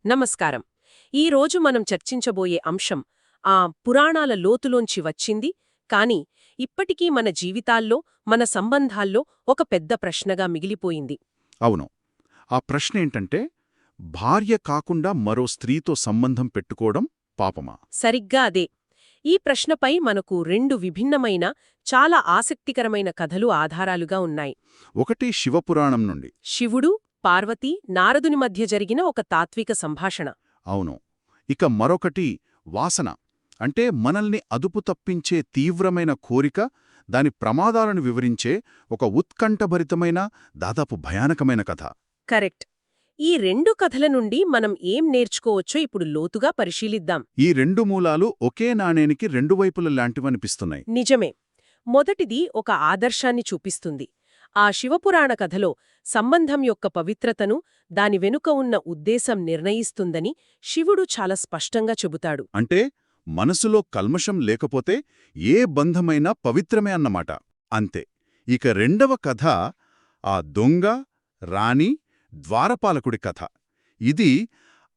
నమస్కారం. ఈరోజు మనం చర్చించబోయే అంశం పురాణాల లోతులోంచి వచ్చింది, కానీ ఇప్పటికీ మన జీవితాల్లో, మన సంబంధాల్లో ఒక పెద్ద ప్రశ్నగా మిగిలిపోయింది. అవును. ఆ ప్రశ్నేంటంటే, భార్య కాకుండా మరో స్త్రీతో సంబంధం పెట్టుకోవడం పాపమా? సరిగ్గా అదే. ఈ ప్రశ్నపై మనకు రెండు విభిన్నమైన, చాలా ఆసక్తికరమైన కథలు ఆధారాలుగా ఉన్నాయి. ఒకటి శివపురాణం నుండి. శివుడు, పార్వతీ, నారదుని మధ్య జరిగిన ఒక తాత్విక సంభాషణ. అవును. ఇక మరొకటి వాసన, అంటే మనల్ని అదుపు తప్పించే తీవ్రమైన కోరిక, దాని ప్రమాదాలను వివరించే ఒక ఉత్కంఠభరితమైన, దాదాపు భయానకమైన కథ. కరెక్ట్. ఈ రెండు కథల నుండి మనం ఏం నేర్చుకోవచ్చో ఇప్పుడు లోతుగా పరిశీలిద్దాం. ఈ రెండు మూలాలు ఒకే నాణేనికి రెండు వైపుల లాంటివనిపిస్తున్నాయి. నిజమే. మొదటిది ఒక ఆదర్శాన్ని చూపిస్తుంది. ఆ శివపురాణ కథలో సంబంధం యొక్క పవిత్రతను, దాని వెనుక ఉన్న ఉద్దేశం నిర్ణయిస్తుందని శివుడు చాలా స్పష్టంగా చెబుతాడు. అంటే మనసులో కల్మషం లేకపోతే ఏ బంధమైనా పవిత్రమే అన్నమాట. అంతే. ఇక రెండవ కథ ఆ దొంగ, రాణి, ద్వారపాలకుడి కథ. ఇది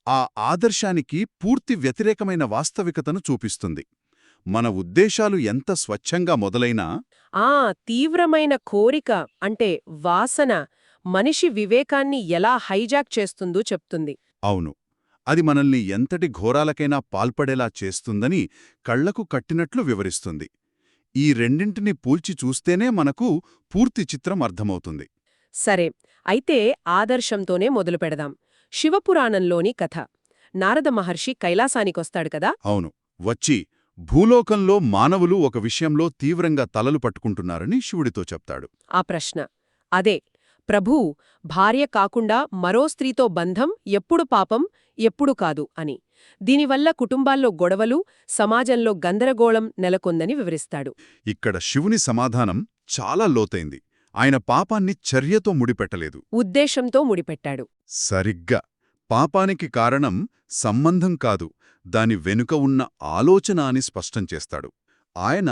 ఆ ఆదర్శానికి పూర్తి వ్యతిరేకమైన వాస్తవికతను చూపిస్తుంది. మన ఉద్దేశాలు ఎంత స్వచ్ఛంగా మొదలైనా తీవ్రమైన కోరిక అంటే వాసన మనిషి వివేకాన్ని ఎలా హైజాక్ చేస్తుందో చెప్తుంది. అవును, అది మనల్ని ఎంతటి ఘోరాలకైనా పాల్పడేలా చేస్తుందని కళ్లకు కట్టినట్లు వివరిస్తుంది. ఈ రెండింటిని పూల్చి చూస్తేనే మనకు పూర్తి చిత్రం అర్థమవుతుంది. సరే, అయితే ఆదర్శంతోనే మొదలుపెడదాం. శివపురాణంలోని కథ. నారద మహర్షి కైలాసానికొస్తాడు కదా. అవును, వచ్చి భూలోకంలో మానవులు ఒక విషయంలో తీవ్రంగా తలలు పట్టుకుంటున్నారని శివుడితో చెప్తాడు. ఆ ప్రశ్న అదే, ప్రభూ, భార్య కాకుండా మరో స్త్రీతో బంధం ఎప్పుడు పాపం, ఎప్పుడు కాదు అని. దీనివల్ల కుటుంబాల్లో గొడవలు, సమాజంలో గందరగోళం నెలకొందని వివరిస్తాడు. ఇక్కడ శివుని సమాధానం చాలా లోతైంది. ఆయన పాపాన్ని చర్యతో ముడిపెట్టలేదు, ఉద్దేశంతో ముడిపెట్టాడు. సరిగ్గా. పాపానికి కారణం సంబంధం కాదు, దాని వెనుక ఉన్న ఆలోచన అని స్పష్టం చేస్తాడు. ఆయన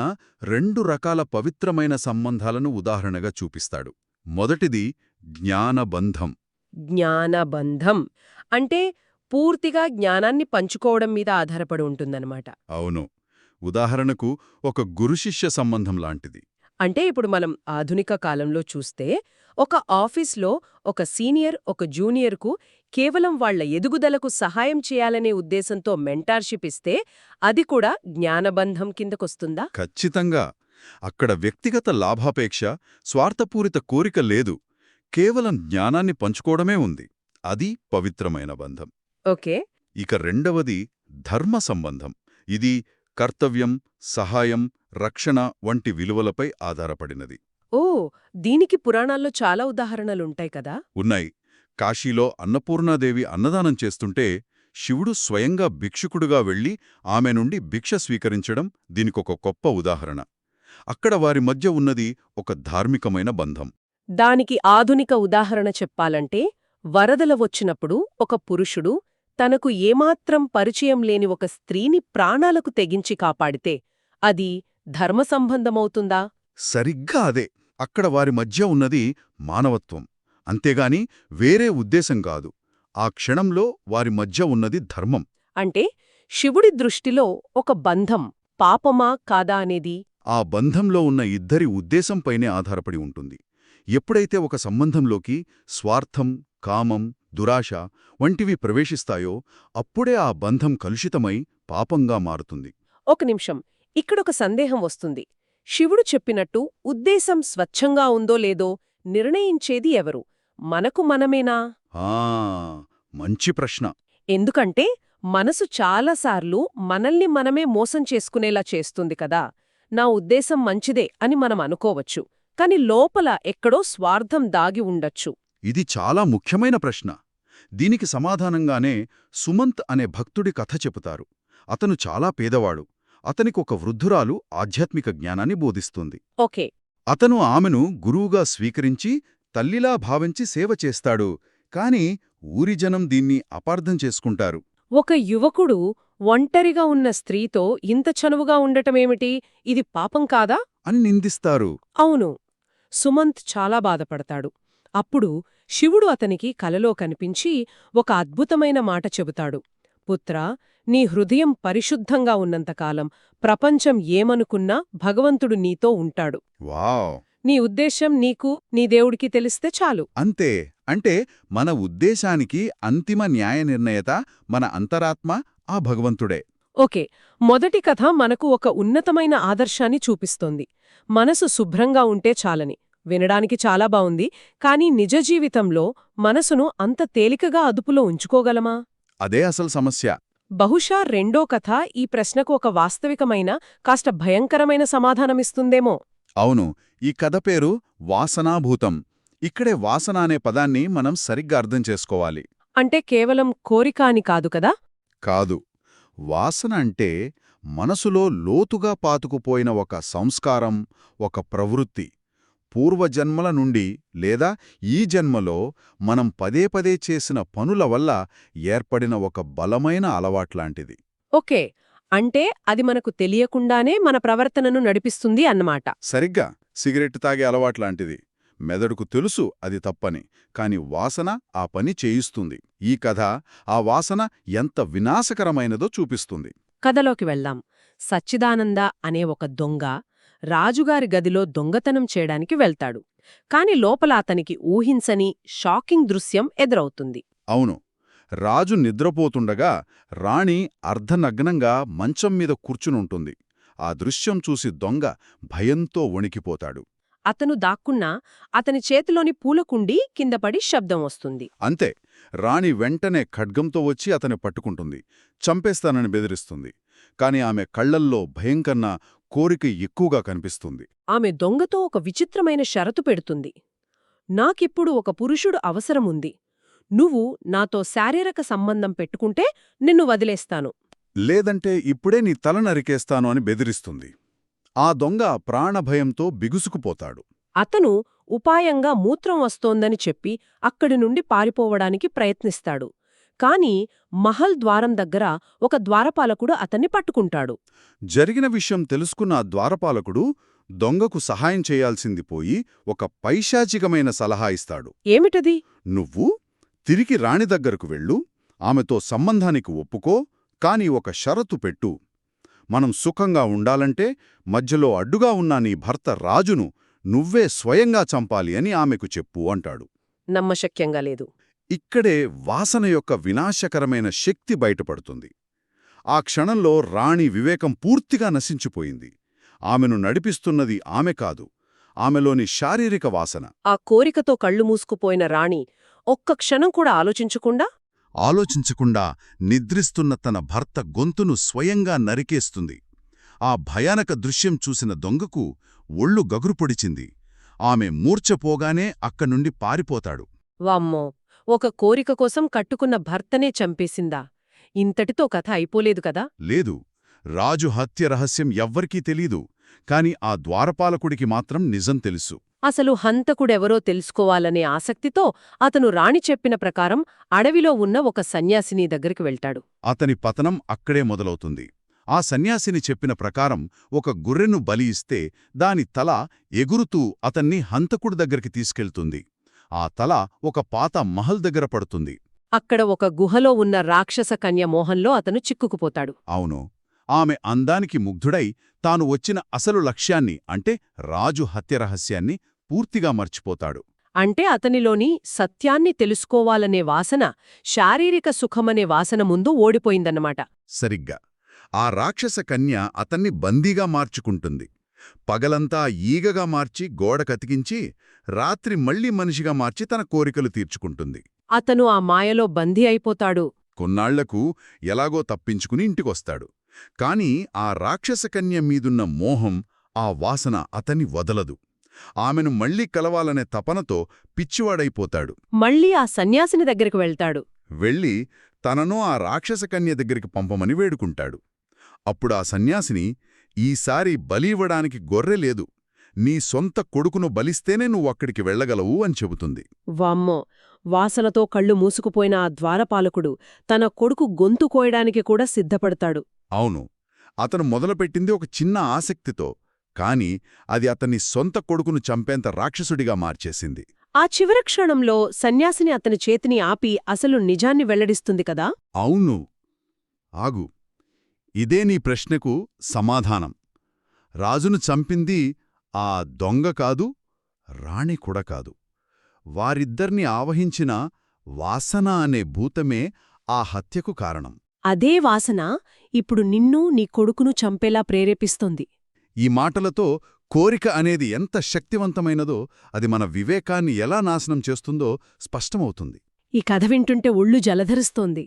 రెండు రకాల పవిత్రమైన సంబంధాలను ఉదాహరణగా చూపిస్తాడు. మొదటిది జ్ఞానబంధం. జ్ఞానబంధం అంటే పూర్తిగా జ్ఞానాన్ని పంచుకోవడం మీద ఆధారపడి ఉంటుందన్నమాట. అవును. ఉదాహరణకు ఒక గురుశిష్య సంబంధం లాంటిది. అంటే ఇప్పుడు మనం ఆధునిక కాలంలో చూస్తే ఒక ఆఫీస్లో ఒక సీనియర్ ఒక జూనియర్కు కేవలం వాళ్ల ఎదుగుదలకు సహాయం చేయాలనే ఉద్దేశంతో మెంటార్షిప్ ఇస్తే అది కూడా జ్ఞానబంధం కిందకొస్తుందా? ఖచ్చితంగా. అక్కడ వ్యక్తిగత లాభాపేక్ష, స్వార్థపూరిత కోరిక లేదు, కేవలం జ్ఞానాన్ని పంచుకోవడమే ఉంది. అది పవిత్రమైన బంధం. ఓకే. ఇక రెండవది ధర్మ సంబంధం. ఇది కర్తవ్యం, సహాయం, రక్షణ వంటి విలువలపై ఆధారపడినది. ఓ, దీనికి పురాణాల్లో చాలా ఉదాహరణలుంటాయి కదా. ఉన్నాయి. కాశీలో అన్నపూర్ణాదేవి అన్నదానం చేస్తుంటే శివుడు స్వయంగా భిక్షుకుడుగా వెళ్లి ఆమె నుండి భిక్ష స్వీకరించడం దీనికొక గొప్ప ఉదాహరణ. అక్కడ వారి మధ్య ఉన్నది ఒక ధార్మికమైన బంధం. దానికి ఆధునిక ఉదాహరణ చెప్పాలంటే, వరదల వచ్చినప్పుడు ఒక పురుషుడు తనకు ఏమాత్రం పరిచయం లేని ఒక స్త్రీని ప్రాణాలకు తెగించి కాపాడితే అది ధర్మసంబంధమవుతుందా? సరిగ్గా అదే. అక్కడ వారి మధ్య ఉన్నది మానవత్వం, అంతేగాని వేరే ఉద్దేశం కాదు. ఆ క్షణంలో వారి మధ్య ఉన్నది ధర్మం. అంటే శివుడి దృష్టిలో ఒక బంధం పాపమా కాదా అనేది ఆ బంధంలో ఉన్న ఇద్దరి ఉద్దేశంపైనే ఆధారపడి ఉంటుంది. ఎప్పుడైతే ఒక సంబంధంలోకి స్వార్థం, కామం, దురాశ వంటివి ప్రవేశిస్తాయో అప్పుడే ఆ బంధం కలుషితమై పాపంగా మారుతుంది. ఒక నిమిషం, ఇక్కడొక సందేహం వస్తుంది. శివుడు చెప్పినట్టు ఉద్దేశం స్వచ్ఛంగా ఉందో లేదో నిర్ణయించేది ఎవరు? మనకు మనమేనా? మంచి ప్రశ్న. ఎందుకంటే మనసు చాలాసార్లు మనల్ని మనమే మోసం చేసుకునేలా చేస్తుంది కదా. నా ఉద్దేశం మంచిదే అని మనం అనుకోవచ్చు, కాని లోపల ఎక్కడో స్వార్థం దాగి ఉండొచ్చు. ఇది చాలా ముఖ్యమైన ప్రశ్న. దీనికి సమాధానంగానే సుమంత్ అనే భక్తుడి కథ చెబుతారు. అతను చాలా పేదవాడు. అతనికొక వృద్ధురాలు ఆధ్యాత్మిక జ్ఞానాన్ని బోధిస్తుంది. ఓకే. అతను ఆమెను గురువుగా స్వీకరించి తల్లిలా భావించి సేవ చేస్తాడు. కాని ఊరి జనం దీన్ని అపార్థం చేసుకుంటారు. ఒక యువకుడు ఒంటరిగా ఉన్న స్త్రీతో ఇంత చనువుగా ఉండటమేమిటి, ఇది పాపం కాదా అని నిందిస్తారు. అవును. సుమంత్ చాలా బాధపడతాడు. అప్పుడు శివుడు అతనికి కలలో కనిపించి ఒక అద్భుతమైన మాట చెబుతాడు. పుత్రా, నీ హృదయం పరిశుద్ధంగా ఉన్నంతకాలం ప్రపంచం ఏమనుకున్నా భగవంతుడు నీతో ఉంటాడు. వావ్! నీ ఉద్దేశం నీకు నీ దేవుడికి తెలిస్తే చాలు. అంతే. అంటే మన ఉద్దేశానికి అంతిమ న్యాయ నిర్ణయత మన అంతరాత్మ ఆ భగవంతుడే. ఓకే, మొదటి కథ మనకు ఒక ఉన్నతమైన ఆదర్శాన్ని చూపిస్తోంది. మనసు శుభ్రంగా ఉంటే చాలని. వినడానికి చాలా బావుంది, కానీ నిజ జీవితంలో మనసును అంత తేలికగా అదుపులో ఉంచుకోగలమా? అదే అసలు సమస్య. బహుశా రెండో కథ ఈ ప్రశ్నకు ఒక వాస్తవికమైన, కాస్త భయంకరమైన సమాధానమిస్తుందేమో. అవును, ఈ కథ పేరు వాసనాభూతం. ఇక్కడే వాసన అనే పదాన్ని మనం సరిగ్గా అర్థం చేసుకోవాలి. అంటే కేవలం కోరిక అని కాదు కదా? కాదు. వాసన అంటే మనసులో లోతుగా పాతుకుపోయిన ఒక సంస్కారం, ఒక ప్రవృత్తి. పూర్వజన్మల నుండి లేదా ఈ జన్మలో మనం పదే పదే చేసిన పనుల వల్ల ఏర్పడిన ఒక బలమైన అలవాట్లాంటిది. ఓకే, అంటే అది మనకు తెలియకుండానే మన ప్రవర్తనను నడిపిస్తుంది అన్నమాట. సరిగ్గా సిగరెట్ తాగే అలవాట్లాంటిది. మెదడుకు తెలుసు అది తప్పని, కాని వాసన ఆ పని చేయిస్తుంది. ఈ కథ ఆ వాసన ఎంత వినాశకరమైనదో చూపిస్తుంది. కథలోకి వెళ్దాం. సచ్చిదానంద అనే ఒక దొంగ రాజుగారి గదిలో దొంగతనం చేయడానికి వెళ్తాడు. కాని లోపల అతనికి ఊహించని షాకింగ్ దృశ్యం ఎదురవుతుంది. అవును, రాజు నిద్రపోతుండగా రాణి అర్ధనగ్నంగా మంచం మీద కూర్చునుంటుంది. ఆ దృశ్యం చూసి దొంగ భయంతో వణికిపోతాడు. అతను దాక్కున్నా అతని చేతిలోని పూలకుండీ కిందపడి శబ్దం వస్తుంది. అంతే, రాణి వెంటనే ఖడ్గంతో వచ్చి అతని పట్టుకుంటుంది. చంపేస్తానని బెదిరిస్తుంది. కాని ఆమె కళ్లల్లో భయం కన్నా కోరిక ఎక్కువగా కనిపిస్తుంది. ఆమె దొంగతో ఒక విచిత్రమైన షరతు పెడుతుంది. నాకిప్పుడు ఒక పురుషుడు అవసరముంది. నువ్వు నాతో శారీరక సంబంధం పెట్టుకుంటే నిన్ను వదిలేస్తాను. లేదంటే ఇప్పుడే నీ తల నరికేస్తాను అని బెదిరిస్తుంది. ఆ దొంగ ప్రాణభయంతో బిగుసుకుపోతాడు. అతను ఉపాయంగా మూత్రం వస్తోందని చెప్పి అక్కడి నుండి పారిపోవడానికి ప్రయత్నిస్తాడు. కాని మహల్ ద్వారం దగ్గర ఒక ద్వారపాలకుడు అతన్ని పట్టుకుంటాడు. జరిగిన విషయం తెలుసుకున్న ఆ ద్వారపాలకుడు దొంగకు సహాయం చేయాల్సింది పోయి ఒక పైశాచికమైన సలహా ఇస్తాడు. ఏమిటది? నువ్వు తిరిగి రాణి దగ్గరకు వెళ్ళు, ఆమెతో సంబంధానికి ఒప్పుకో, కాని ఒక షరతు పెట్టు. మనం సుఖంగా ఉండాలంటే మధ్యలో అడ్డుగా ఉన్న నీ భర్త రాజును నువ్వే స్వయంగా చంపాలి అని ఆమెకు చెప్పు అంటాడు. నమ్మశక్యంగా లేదు. ఇక్కడే వాసన యొక్క వినాశకరమైన శక్తి బయటపడుతుంది. ఆ క్షణంలో రాణి వివేకం పూర్తిగా నశించిపోయింది. ఆమెను నడిపిస్తున్నది ఆమె కాదు, ఆమెలోని శారీరక వాసన. ఆ కోరికతో కళ్ళు మూసుకుపోయిన రాణి ఒక్క క్షణం కూడా ఆలోచించకుండా నిద్రిస్తున్న తన భర్త గొంతును స్వయంగా నరికేస్తుంది. ఆ భయానక దృశ్యం చూసిన దొంగకు ఒళ్ళు గగురుపొడిచింది. ఆమె మూర్ఛపోగానే అక్కడ్నుండి పారిపోతాడు. వామ్మో, ఒక కోరిక కోసం కట్టుకున్న భర్తనే చంపేసిందా? ఇంతటితో కథ అయిపోలేదు కదా? లేదు, రాజు హత్య రహస్యం ఎవ్వరికీ తెలీదు. కాని ఆ ద్వారపాలకుడికి మాత్రం నిజం తెలుసు. అసలు హంతకుడెవరో తెలుసుకోవాలనే ఆసక్తితో అతను రాణి చెప్పిన ప్రకారం అడవిలో ఉన్న ఒక సన్యాసిని దగ్గరికి వెళ్తాడు. అతని పతనం అక్కడే మొదలవుతుంది. ఆ సన్యాసిని చెప్పిన ప్రకారం ఒక గుర్రెను బలి ఇస్తే దాని తల ఎగురుతూ అతన్ని హంతకుడి దగ్గరికి తీసుకెళ్తుంది. ఆ తల ఒక పాత మహల్ దగ్గర పడుతుంది. అక్కడ ఒక గుహలో ఉన్న రాక్షస కన్య మోహంలో అతను చిక్కుకుపోతాడు. అవును, ఆమె అందానికి ముగ్ధుడై తాను వచ్చిన అసలు లక్ష్యాన్ని అంటే రాజు హత్య రహస్యాన్ని పూర్తిగా మర్చిపోతాడు. అంటే అతనిలోని సత్యాన్ని తెలుసుకోవాలనే వాసన శారీరక సుఖమనే వాసన ముందు ఓడిపోయిందన్నమాట. సరిగ్గా. ఆ రాక్షస కన్య అతన్ని బందీగా మార్చుకుంటుంది. పగలంతా ఈగగా మార్చి గోడ కతికించి రాత్రి మళ్లీ మనిషిగా మార్చి తన కోరికలు తీర్చుకుంటుంది. అతను ఆ మాయలో బందీ అయిపోతాడు. కొన్నాళ్లకు ఎలాగో తప్పించుకుని ఇంటికొస్తాడు. కాని ఆ రాక్షసకన్య మీదున్న మోహం, ఆ వాసన అతన్ని వదలదు. ఆమెను మళ్లీ కలవాలనే తపనతో పిచ్చివాడైపోతాడు. మళ్లీ ఆ సన్యాసిని దగ్గరికి వెళ్తాడు. వెళ్ళి తనను ఆ రాక్షసకన్య దగ్గరికి పంపమని వేడుకుంటాడు. అప్పుడా సన్యాసిని, ఈసారి బలి ఇవ్వడానికి గొర్రె లేదు, నీ సొంత కొడుకును బలిస్తేనే నువ్వక్కడికి వెళ్లగలవు అని చెబుతుంది. వామ్మో, వాసనతో కళ్ళు మూసుకుపోయిన ఆ ద్వారపాలకుడు తన కొడుకు గొంతు కోయడానికి కూడా సిద్ధపడతాడు. అవును, అతను మొదలుపెట్టింది ఒక చిన్న ఆసక్తితో, కాని అది అతన్ని సొంత కొడుకును చంపేంత రాక్షసుడిగా మార్చేసింది. ఆ చివరి క్షణంలో సన్యాసిని అతని చేతిని ఆపి అసలు నిజాన్ని వెల్లడిస్తుంది కదా. అవును. ఆగు. ఇదే నీ ప్రశ్నకు సమాధానం. రాజును చంపింది ఆ దొంగ కాదు, రాణి కూడా కాదు. వారిద్దర్ని ఆవహించిన వాసన అనే భూతమే ఆ హత్యకు కారణం. అదే వాసన ఇప్పుడు నిన్నూ నీ కొడుకును చంపేలా ప్రేరేపిస్తోంది. ఈ మాటలతో కోరిక అనేది ఎంత శక్తివంతమైనదో, అది మన వివేకాన్ని ఎలా నాశనం చేస్తుందో స్పష్టమవుతుంది. ఈ కథ వింటుంటే ఒళ్ళు జలధరిస్తోంది.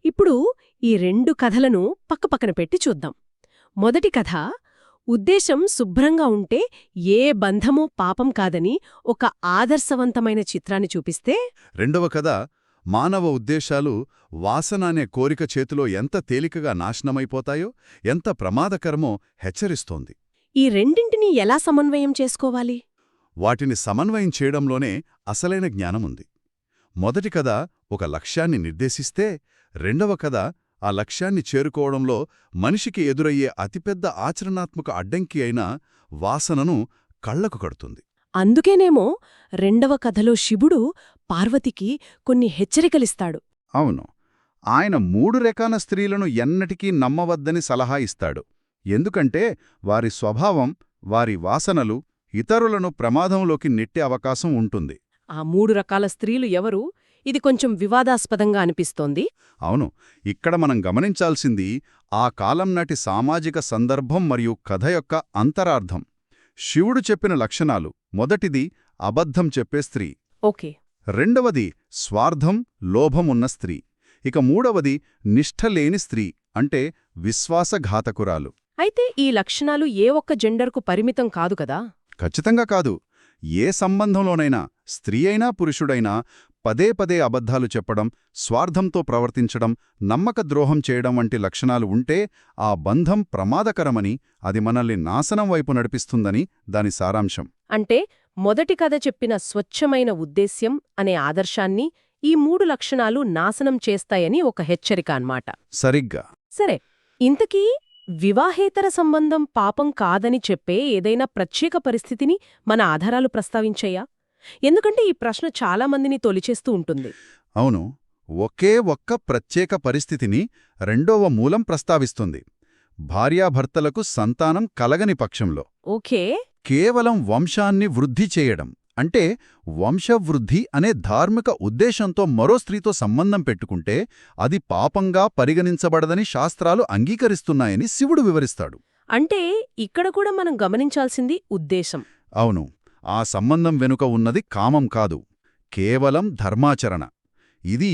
ఇప్పుడు ఈ 2 కథలను పక్కపక్కన పెట్టి చూద్దాం. మొదటి కథ ఉద్దేశం శుభ్రంగా ఉంటే ఏ బంధమూ పాపం కాదని ఒక ఆదర్శవంతమైన చిత్రాన్ని చూపిస్తే, రెండవ కథ మానవ ఉద్దేశాలు వాసన అనే కోరిక చేతిలో ఎంత తేలికగా నాశనమైపోతాయో, ఎంత ప్రమాదకరమో హెచ్చరిస్తోంది. ఈ రెండింటినీ ఎలా సమన్వయం చేసుకోవాలి? వాటిని సమన్వయం చేయడంలోనే అసలైన జ్ఞానముంది. మొదటి కథ ఒక లక్ష్యాన్ని నిర్దేశిస్తే, రెండవ కథ ఆ లక్ష్యాన్ని చేరుకోవడంలో మనిషికి ఎదురయ్యే అతిపెద్ద ఆచరణాత్మక అడ్డంకి అయిన వాసనను కళ్లకు కడుతుంది. అందుకేనేమో రెండవ కథలో శివుడు పార్వతికి కొన్ని హెచ్చరికలిస్తాడు. అవును. ఆయన 3 రకాల స్త్రీలను ఎన్నటికీ నమ్మవద్దని సలహా ఇస్తాడు. ఎందుకంటే వారి స్వభావం, వారి వాసనలు ఇతరులను ప్రమాదంలోకి నెట్టే అవకాశం ఉంటుంది. ఆ 3 రకాల స్త్రీలు ఎవరు? ఇది కొంచెం వివాదాస్పదంగా అనిపిస్తోంది. అవును. ఇక్కడ మనం గమనించాల్సింది ఆ కాలం నాటి సామాజిక సందర్భం మరియు కథ యొక్క అంతరార్థం. శివుడు చెప్పిన లక్షణాలు: మొదటిది అబద్ధం చెప్పే స్త్రీ, ఓకే. రెండవది స్వార్థం, లోభం ఉన్న స్త్రీ, ఇక మూడవది నిష్ఠలేని స్త్రీ, అంటే విశ్వాసఘాతకురాలు. అయితే ఈ లక్షణాలు ఏ ఒక్క జెండర్కు పరిమితం కాదు కదా? ఖచ్చితంగా కాదు. ఏ సంబంధంలోనైనా స్త్రీ అయినా పురుషుడైనా పదే పదే అబద్ధాలు చెప్పడం, స్వార్థంతో ప్రవర్తించడం, నమ్మక ద్రోహం చేయడం వంటి లక్షణాలు ఉంటే ఆ బంధం ప్రమాదకరమని, అది మనల్ని నాశనం వైపు నడిపిస్తుందని దాని సారాంశం. అంటే మొదటి కథ చెప్పిన స్వచ్ఛమైన ఉద్దేశ్యం అనే ఆదర్శాన్ని ఈ 3 లక్షణాలు నాశనం చేస్తాయని ఒక హెచ్చరిక అన్నమాట. సరిగ్గా. సరే, ఇంతకీ వివాహేతర సంబంధం పాపం కాదని చెప్పే ఏదైనా ప్రత్యేక పరిస్థితిని మన ఆధారాలు ప్రస్తావించాయా? ఎందుకంటే ఈ ప్రశ్న చాలామందిని తొలిచేస్తూ ఉంటుంది. అవును. ఒకే ఒక్క ప్రత్యేక పరిస్థితిని రెండవ మూలం ప్రస్తావిస్తుంది. భార్యాభర్తలకు సంతానం కలగని పక్షంలో ఓకే. కేవలం వంశాన్ని వృద్ధి చేయడం, అంటే వంశవృద్ధి అనే ధార్మిక ఉద్దేశంతో మరో స్త్రీతో సంబంధం పెట్టుకుంటే అది పాపంగా పరిగణించబడదని శాస్త్రాలు అంగీకరిస్తున్నాయని శివుడు వివరిస్తాడు. అంటే ఇక్కడ కూడా మనం గమనించాల్సింది ఉద్దేశం. అవును. ఆ సంబంధం వెనుక ఉన్నది కామం కాదు, కేవలం ధర్మాచరణ. ఇది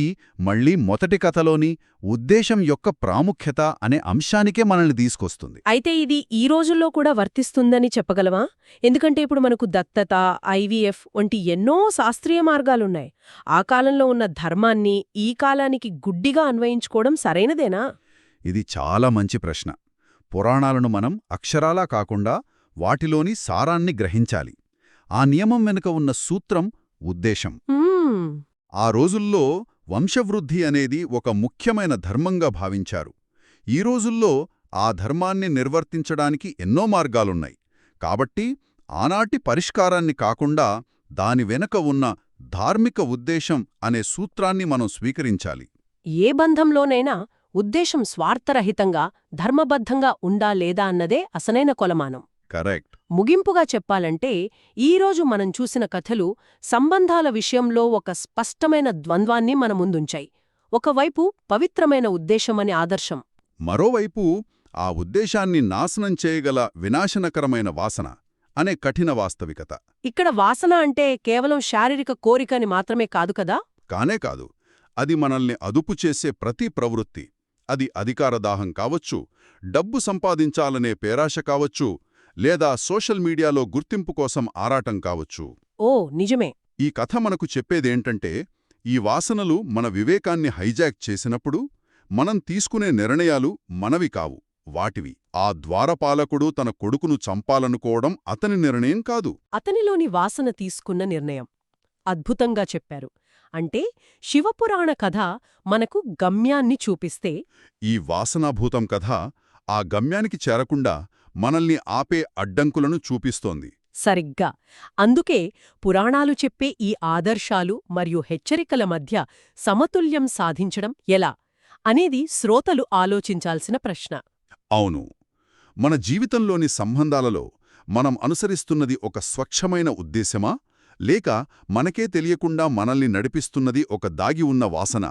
మళ్ళీ మొదటి కథలోని ఉద్దేశం యొక్క ప్రాముఖ్యత అనే అంశానికే మనల్ని తీసుకొస్తుంది. అయితే ఇది ఈ రోజుల్లో కూడా వర్తిస్తుందని చెప్పగలమా? ఎందుకంటే ఇప్పుడు మనకు దత్తత, ఐవీఎఫ్ వంటి ఎన్నో శాస్త్రీయ మార్గాలున్నాయి. ఆ కాలంలో ఉన్న ధర్మాన్ని ఈ కాలానికి గుడ్డిగా అన్వయించుకోవడం సరైనదేనా? ఇది చాలా మంచి ప్రశ్న. పురాణాలను మనం అక్షరాలా కాకుండా వాటిలోని సారాన్ని గ్రహించాలి. ఆ నియమం వెనుక ఉన్న సూత్రం ఉద్దేశం. ఆ రోజుల్లో వంశవృద్ధి అనేది ఒక ముఖ్యమైన ధర్మంగా భావించారు. ఈ రోజుల్లో ఆ ధర్మాన్ని నిర్వర్తించడానికి ఎన్నో మార్గాలున్నాయి. కాబట్టి ఆనాటి పరిష్కారాన్ని కాకుండా దాని వెనుక ఉన్న ధార్మిక ఉద్దేశం అనే సూత్రాన్ని మనం స్వీకరించాలి. ఏ బంధంలోనైనా ఉద్దేశం స్వార్థరహితంగా, ధర్మబద్ధంగా ఉందా లేదా అన్నదే అసలైన కొలమానం. కరెక్ట్. ముగింపుగా చెప్పాలంటే ఈరోజు మనం చూసిన కథలు సంబంధాల విషయంలో ఒక స్పష్టమైన ద్వంద్వాన్ని మన ముందుంచాయి. ఒకవైపు పవిత్రమైన ఉద్దేశమనే ఆదర్శం, మరోవైపు ఆ ఉద్దేశాన్ని నాశనం చేయగల వినాశనకరమైన వాసన అనే కఠిన వాస్తవికత. ఇక్కడ వాసన అంటే కేవలం శారీరక కోరికని మాత్రమే కాదు కదా? కానే కాదు. అది మనల్ని అదుపు చేసే ప్రతి ప్రవృత్తి. అది అధికారదాహం కావచ్చు, డబ్బు సంపాదించాలనే పేరాశ కావచ్చు, లేదా సోషల్ మీడియాలో గుర్తింపు కోసం ఆరాటం కావచ్చు. ఓ నిజమే. ఈ కథ మనకు చెప్పేదేంటంటే, ఈ వాసనలు మన వివేకాన్ని హైజాక్ చేసినప్పుడు మనం తీసుకునే నిర్ణయాలు మనవి కావు, వాటివి. ఆ ద్వారపాలకుడు తన కొడుకును చంపాలనుకోవడం అతని నిర్ణయం కాదు, అతనిలోని వాసన తీసుకున్న నిర్ణయం. అద్భుతంగా చెప్పారు. అంటే శివపురాణ కథ మనకు గమ్యాన్ని చూపిస్తే, ఈ వాసనాభూతం కథ ఆ గమ్యానికి చేరకుండా మనల్ని ఆపే అడ్డంకులను చూపిస్తోంది. సరిగ్గా. అందుకే పురాణాలు చెప్పే ఈ ఆదర్శాలు మరియు హెచ్చరికల మధ్య సమతుల్యం సాధించడం ఎలా అనేది శ్రోతలు ఆలోచించాల్సిన ప్రశ్న. అవును. మన జీవితంలోని సంబంధాలలో మనం అనుసరిస్తున్నది ఒక స్వచ్ఛమైన ఉద్దేశమా లేక మనకే తెలియకుండా మనల్ని నడిపిస్తున్నది ఒక దాగి ఉన్న వాసన?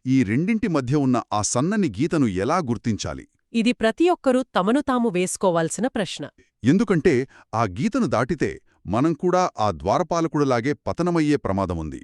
ఈ రెండింటి మధ్య ఉన్న ఆ సన్నని గీతను ఎలా గుర్తించాలి? ఇది ప్రతి ఒక్కరూ తమను తాము వేసుకోవాల్సిన ప్రశ్న. ఎందుకంటే ఆ గీతను దాటితే మనం కూడా ఆ ద్వారపాలకుడిలాగే పతనమయ్యే ప్రమాదముంది.